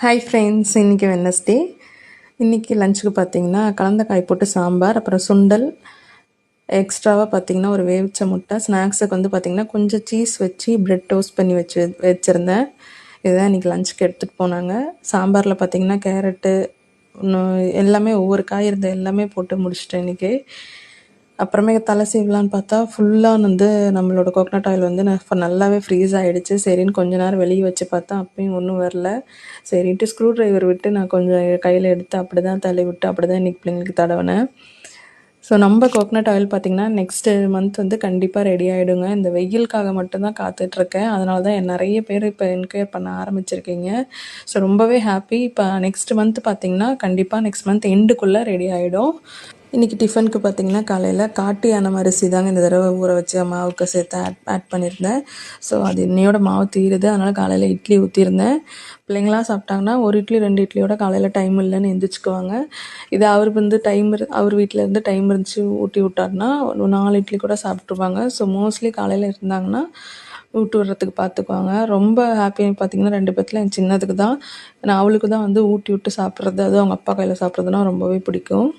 Hi friends, இன்றைக்கி Wednesday. இன்றைக்கி லஞ்சுக்கு பார்த்திங்கன்னா கலந்த காய் போட்டு சாம்பார், அப்புறம் சுண்டல், எக்ஸ்ட்ராவாக பார்த்திங்கன்னா ஒரு வேவிச்ச முட்டை. ஸ்நாக்ஸுக்கு வந்து பார்த்திங்கன்னா கொஞ்சம் சீஸ் வச்சு ப்ரெட் டோஸ்ட் பண்ணி வச்சுருந்தேன். இதுதான் இன்றைக்கி லஞ்சுக்கு எடுத்துகிட்டு போனாங்க. சாம்பாரில் பார்த்திங்கன்னா கேரட்டு, இன்னும் எல்லாமே ஒவ்வொரு காய் இருந்த எல்லாமே போட்டு முடிச்சிட்டேன் இன்றைக்கி. அப்புறமே தலை சீவலான்னு பார்த்தா ஃபுல்லாக வந்து நம்மளோட கோகனட் ஆயில் வந்து நல்லாவே ஃப்ரீஸ் ஆகிடுச்சு. சரின்னு கொஞ்ச நேரம் வெளியே வச்சு பார்த்தா அப்பயும் ஒன்றும் வரல. சரின்ட்டு ஸ்க்ரூ ட்ரைவர் விட்டு நான் கொஞ்சம் கையில் எடுத்து அப்படி தான் தள்ளி விட்டு அப்படி தான் இன்றைக்கி பிள்ளைங்களுக்கு தடவினேன். ஸோ நம்ம கோகனட் ஆயில் பார்த்திங்கன்னா நெக்ஸ்ட்டு மந்த் வந்து கண்டிப்பாக ரெடி ஆகிடுங்க. இந்த வெயிலுக்காக மட்டும்தான் காத்துட்ருக்கேன். அதனால தான் நிறைய பேர் இப்போ என்கொயர் பண்ண ஆரம்பிச்சிருக்கீங்க. ஸோ ரொம்பவே ஹாப்பி. இப்போ நெக்ஸ்ட் மந்த் பார்த்திங்கன்னா கண்டிப்பாக நெக்ஸ்ட் மந்த் எண்டுக்குள்ளே ரெடி ஆகிடும். இன்றைக்கி டிஃபனுக்கு பார்த்திங்கன்னா காலையில் காட்டு யானை அரிசி தாங்க இந்த தடவை ஊற வச்சு மாவுக்கு சேர்த்து ஆட் பண்ணியிருந்தேன். ஸோ அது இன்னையோட மாவு தீருது. அதனால் காலையில் இட்லி ஊற்றிருந்தேன். பிள்ளைங்களாம் சாப்பிட்டாங்கன்னா ஒரு இட்லி 2 இட்லியோட காலையில் டைம் இல்லைன்னு எந்திரிச்சுக்குவாங்க. இது அவர் வந்து அவர் வீட்டில் இருந்து டைம் இருந்துச்சு ஊட்டி விட்டார்னா 4 இட்லி கூட சாப்பிட்ருவாங்க. ஸோ மோஸ்ட்லி காலையில் இருந்தாங்கன்னா ஊட்டி விட்றதுக்கு பார்த்துக்குவாங்க. ரொம்ப ஹாப்பியாக பார்த்திங்கன்னா 2 பேத்தில் என் சின்னதுக்கு தான். ஏன்னா அவளுக்கு தான் வந்து ஊட்டி விட்டு சாப்பிட்றது, அதுவும் அவங்க அப்பா கையில் சாப்பிட்றதுனா ரொம்பவே பிடிக்கும்.